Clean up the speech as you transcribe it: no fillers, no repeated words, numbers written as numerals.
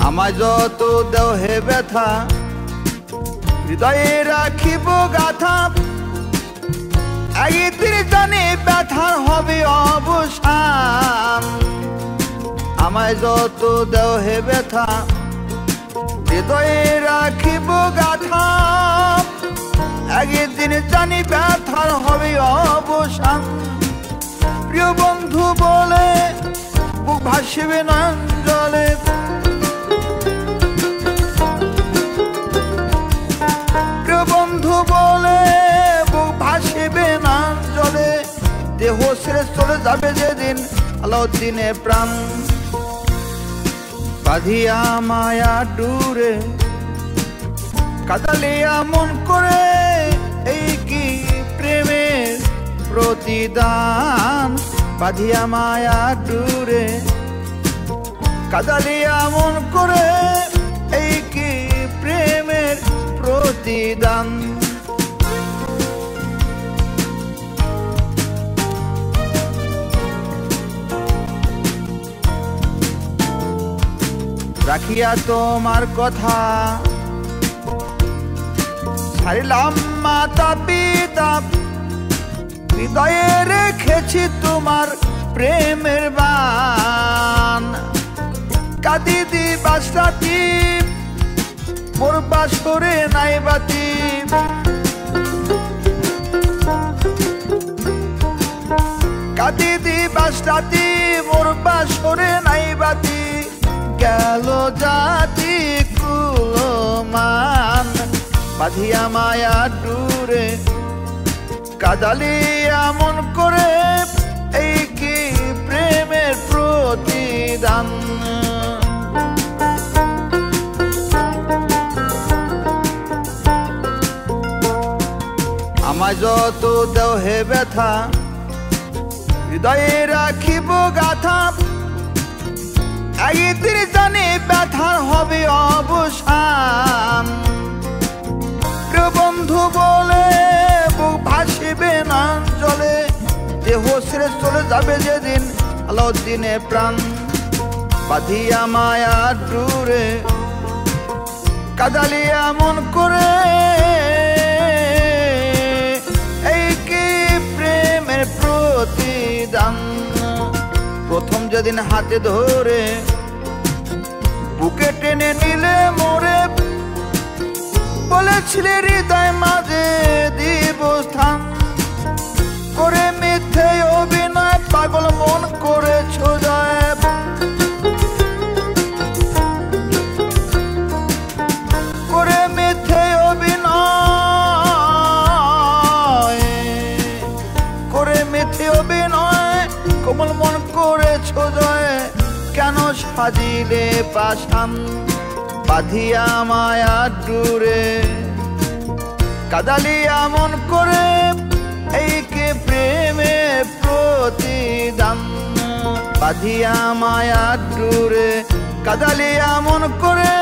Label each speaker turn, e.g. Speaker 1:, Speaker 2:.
Speaker 1: আমায় যত দেও হে ব্যথা হৃদয়ে রাখিব গাথা একদিন জানি ব্যথার হবে অবসান আমায় যত দেও হে ব্যথা হৃদয়ে রাখিব গাথা একদিন জানি ব্যথার হবে অবসান প্রিয় বন্ধু বলে বুক ভাসিবে নয়ন জলে প্রিয় বন্ধু বলে বুক ভাসিবে নয়ন জলে দেহ ছেড়ে চলে যাবে যেদিন আলাউদ্দিনে প্রাণ বাঁধিয়া মায়া ডুরে কাদালিয়া মন করে এই কি প্রেমের প্রতিদান বাঁধিয়া মায়া ডুরে কাদালিয়া মন করে এই কি প্রেমের প্রতিদান রাখিয়া তোমার কথা ছাড়িলাম মাতা পিতা হৃদয়ে রেখেছি তোমার প্রেমের বান কাঁদি দিবাস রাতি মোর বাসরে নাই বাতি কাঁদি দিবাস রাতি মোর বাসরে নাই বাতি গেল জাতি কুলমান বাঁধিয়া মায়া ডুরে কাদালিয়া মন করে এই কি প্রেমের প্রতিদান আমায় যত দেও হে ব্যথা হৃদয়ে রাখিব গাথা একদিন জানি ব্যথার হবে অবসান প্রিয় বন্ধু বলে বুক ভাসিবে নয়ন জলে দেহ ছেড়ে চলে যাবে যেদিন আলাউদ্দিনে প্রাণ বাঁধিয়া মায়া ডুরে কাদালিয়া মন করে এই কি প্রেমের প্রতিদান প্রথম যেদিন হাতে ধরে বুকে টেনে নিলে মোরে বলেছিলে হৃদয় মাঝে দিব স্থান করে মিথ্যে অভিনয় পাগল মন করেছ জয় করে মিথ্যে অভিনয় করে মিথ্যে অভিনয় কোমল মন করেছ জয় কেন সাজিলে পাষাণ বাঁধিয়া মায়া ডুরে কাদালিয়া মন করে এই কি প্রেমের প্রতিদান বাঁধিয়া মায়া ডুরে কাদালিয়া মন করে